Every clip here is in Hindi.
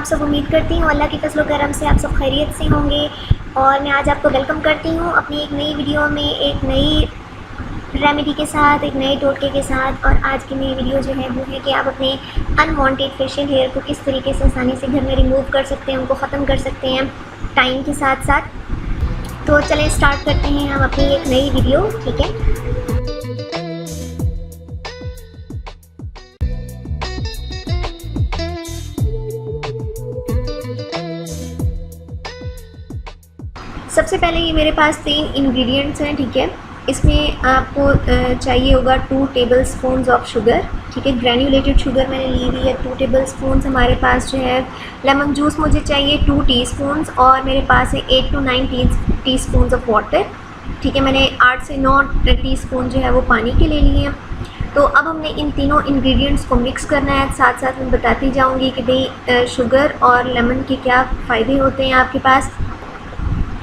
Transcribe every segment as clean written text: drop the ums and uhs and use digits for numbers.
आप सब उम्मीद करती हूँ अल्लाह की फज़ल व करम से आप सब खैरियत से होंगे। और मैं आज आपको वेलकम करती हूँ अपनी एक नई वीडियो में, एक नई रेमेडी के साथ, एक नए टोटके के साथ। और आज की नई वीडियो जो है वो है कि आप अपने अनवांटेड फेशियल हेयर को किस तरीके से आसानी से घर में रिमूव कर सकते हैं, उनको ख़त्म कर सकते हैं टाइम के साथ साथ। तो चलें स्टार्ट करते हैं हम अपनी एक नई वीडियो, ठीक है। सबसे पहले ये मेरे पास 3 इंग्रेडिएंट्स हैं, ठीक है। इसमें आपको चाहिए होगा 2 टेबल स्पून ऑफ शुगर, ठीक है। ग्रैन्युलेटेड शुगर मैंने ली हुई है 2 टेबल स्पून। हमारे पास जो है लेमन जूस मुझे चाहिए 2 टीस्पून, और मेरे पास है 8 to 9 टीस्पून ऑफ वाटर, ठीक है। मैंने 8 से 9 टीस्पून जो है वो पानी के ले लिए हैं। तो अब हमने इन तीनों इंग्रेडिएंट्स को मिक्स करना है। साथ साथ मैं बताती जाऊँगी कि भाई शुगर और लेमन के क्या फ़ायदे होते हैं आपके पास।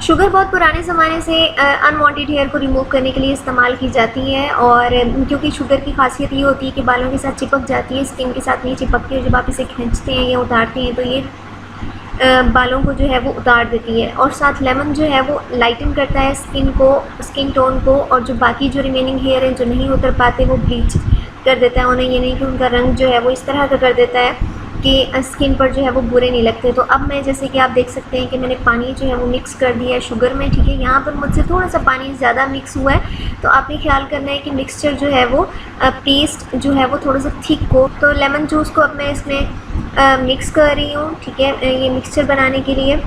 शुगर बहुत पुराने ज़माने से अनवांटेड हेयर को रिमूव करने के लिए इस्तेमाल की जाती है, और क्योंकि शुगर की खासियत ये होती है कि बालों के साथ चिपक जाती है, स्किन के साथ नहीं चिपकती है। जब आप इसे खींचते हैं या उतारते हैं तो ये बालों को जो है वो उतार देती है। और साथ लेमन जो है वो लाइटन करता है स्किन को, स्किन टोन को, और जो बाकी जो रिमेनिंग हेयर हैं जो नहीं उतर पाते वो ब्लीच कर देता है उन्हें। ये नहीं कि उनका रंग जो है वो इस तरह का कर देता है कि स्किन पर जो है वो बुरे नहीं लगते। तो अब मैं जैसे कि आप देख सकते हैं कि मैंने पानी जो है वो मिक्स कर दिया है शुगर में, ठीक है। यहाँ पर मुझसे थोड़ा सा पानी ज़्यादा मिक्स हुआ है, तो आपने ख्याल करना है कि मिक्सचर जो है वो पेस्ट जो है वो थोड़ा सा थिक हो। तो लेमन जूस को अब मैं इसमें मिक्स कर रही हूँ, ठीक है, ये मिक्सचर बनाने के लिए।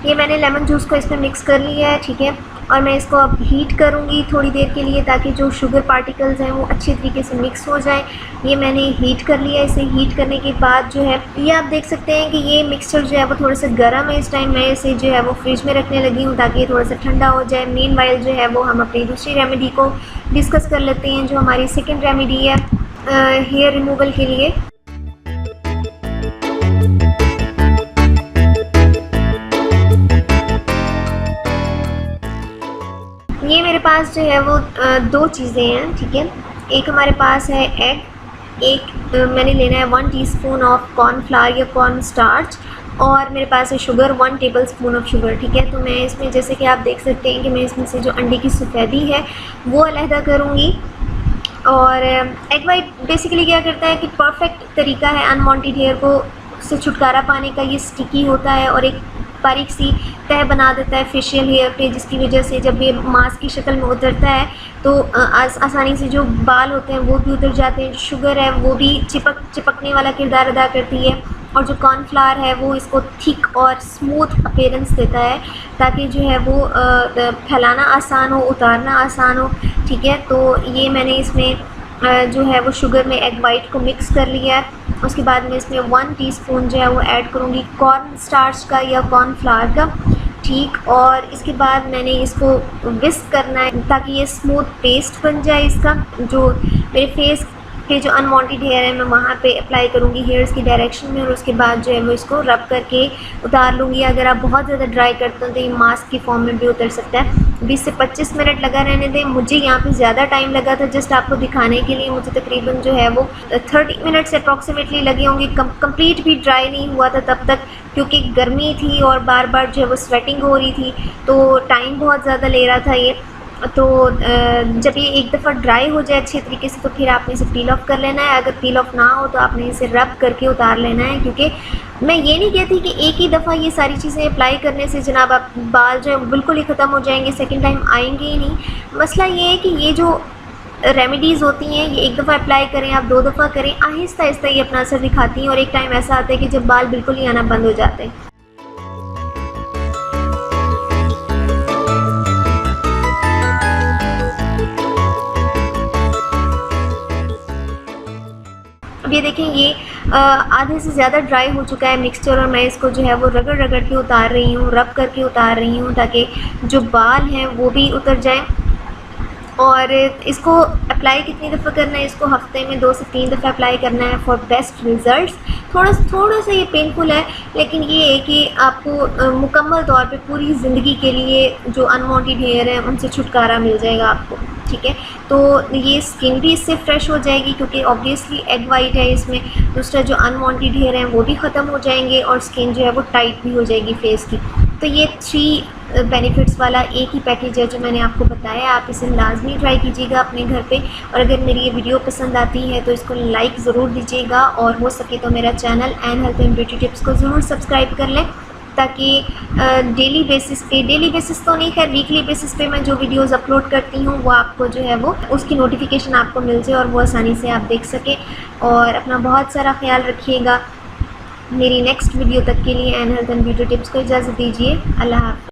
ये मैंने लेमन जूस को इसमें मिक्स कर लिया है, ठीक है। और मैं इसको अब हीट करूँगी थोड़ी देर के लिए, ताकि जो शुगर पार्टिकल्स हैं वो अच्छे तरीके से मिक्स हो जाएं। ये मैंने हीट कर लिया है। इसे हीट करने के बाद जो है ये आप देख सकते हैं कि ये मिक्सचर जो है वो थोड़ा सा गर्म है। इस टाइम मैं इसे जो है वो फ्रिज में रखने लगी हूँ ताकि ये थोड़ा सा ठंडा हो जाए। मीनवाइल जो है वो हम अपनी दूसरी रेमेडी को डिस्कस कर लेते हैं, जो हमारी सेकेंड रेमेडी है हेयर रिमूवल के लिए। ये मेरे पास जो है वो 2 चीज़ें हैं, ठीक है। एक हमारे पास है एग, एक मैंने लेना है 1 टीस्पून ऑफ कॉर्नफ्लावर या कॉर्न स्टार्च, और मेरे पास है sugar 1 table spoon of sugar, ठीक है। तो मैं इसमें जैसे कि आप देख सकते हैं कि मैं इसमें से जो अंडे की सफ़ेदी है वो अलहदा करूँगी। और एग वाइट बेसिकली क्या करता है कि परफेक्ट तरीका है अनवांटेड हेयर को से छुटकारा पाने का। ये स्टिकी होता है और एक बारीक सी तह बना देता है फेशियल हेयर पे, जिसकी वजह से जब ये मास्क की शक्ल में उतरता है तो आसानी से जो बाल होते हैं वो भी उतर जाते हैं। जो शुगर है वो भी चिपकने वाला किरदार अदा करती है, और जो कॉर्नफ्लावर है वो इसको थिक और स्मूथ अपीयरेंस देता है, ताकि जो है वो फैलाना आसान हो, उतारना आसान हो, ठीक है। तो ये मैंने इसमें जो है वो शुगर में एग वाइट को मिक्स कर लिया है। उसके बाद मैं इसमें 1 टीस्पून जो है वो ऐड करूँगी कॉर्न स्टार्च का या कॉर्नफ्लावर का, ठीक। और इसके बाद मैंने इसको विस्क करना है ताकि ये स्मूथ पेस्ट बन जाए इसका। जो मेरे फेस पे जो अनवांटेड हेयर है मैं वहाँ पे अप्लाई करूँगी हेयर्स की डायरेक्शन में, और उसके बाद जो है वो इसको रब करके उतार लूँगी। अगर आप बहुत ज़्यादा ड्राई करते हो तो ये मास्क की फॉर्म में भी उतर सकता है। 20 से 25 मिनट लगा रहने दें। मुझे यहाँ पे ज़्यादा टाइम लगा था, जस्ट आपको दिखाने के लिए मुझे तकरीबन जो है वो 30 मिनट्स अप्रॉक्सीमेटली लगे होंगे। कंप्लीट भी ड्राई नहीं हुआ था तब तक, क्योंकि गर्मी थी और बार बार जो है वो स्वेटिंग हो रही थी, तो टाइम बहुत ज़्यादा ले रहा था ये। तो जब ये एक दफ़ा ड्राई हो जाए अच्छे तरीके से तो फिर आपने इसे पील ऑफ़ कर लेना है। अगर पील ऑफ़ ना हो तो आपने इसे रब करके उतार लेना है, क्योंकि मैं ये नहीं कहती कि एक ही दफ़ा ये सारी चीज़ें अप्लाई करने से जनाब आप बाल जो है बिल्कुल ही ख़त्म हो जाएंगे, सेकंड टाइम आएंगे ही नहीं। मसला ये है कि ये जो रेमेडीज़ होती हैं ये एक दफ़ा अप्लाई करें, आप 2 दफ़ा करें, आहिस्ता आहिस्ता ये अपना असर दिखाती हैं, और एक टाइम ऐसा आता है कि जब बाल बिल्कुल ही आना बंद हो जाते हैं। अब ये देखें ये आधे से ज़्यादा ड्राई हो चुका है मिक्सचर, और मैं इसको जो है वो रगड़ रगड़ के उतार रही हूँ, रब करके उतार रही हूँ, ताकि जो बाल हैं वो भी उतर जाएं। और इसको अप्लाई कितनी दफ़ा करना है, इसको हफ्ते में 2 से 3 दफ़ा अप्लाई करना है फॉर बेस्ट रिज़ल्ट्स। थोड़ा सा ये पेनफुल है, लेकिन ये है कि आपको मुकम्मल तौर पे पूरी ज़िंदगी के लिए जो अनवांटेड हेयर है उनसे छुटकारा मिल जाएगा आपको, ठीक है। तो ये स्किन भी इससे फ्रेश हो जाएगी क्योंकि ऑब्वियसली एग वाइट है इसमें। दूसरा जो अनवांटेड हेयर हैं वो भी ख़त्म हो जाएंगे और स्किन जो है वो टाइट भी हो जाएगी फेस की। तो ये 3 बेनिफिट्स वाला एक ही पैकेज है जो मैंने आपको बताया। आप इसे लाजमी ट्राई कीजिएगा अपने घर पे, और अगर मेरी ये वीडियो पसंद आती है तो इसको लाइक ज़रूर दीजिएगा, और हो सके तो मेरा channel N health and beauty tips को ज़रूर सब्सक्राइब कर लें, ताकि डेली बेसिस तो नहीं, खैर वीकली बेसिस पे मैं जो वीडियोस अपलोड करती हूँ वो आपको जो है वो उसकी नोटिफिकेशन आपको मिल जाए और वो आसानी से आप देख सकें। और अपना बहुत सारा ख्याल रखिएगा। मेरी नेक्स्ट वीडियो तक के लिए N health and beauty tips को इजाज़त दीजिए। अल्लाह हाफ़िज़।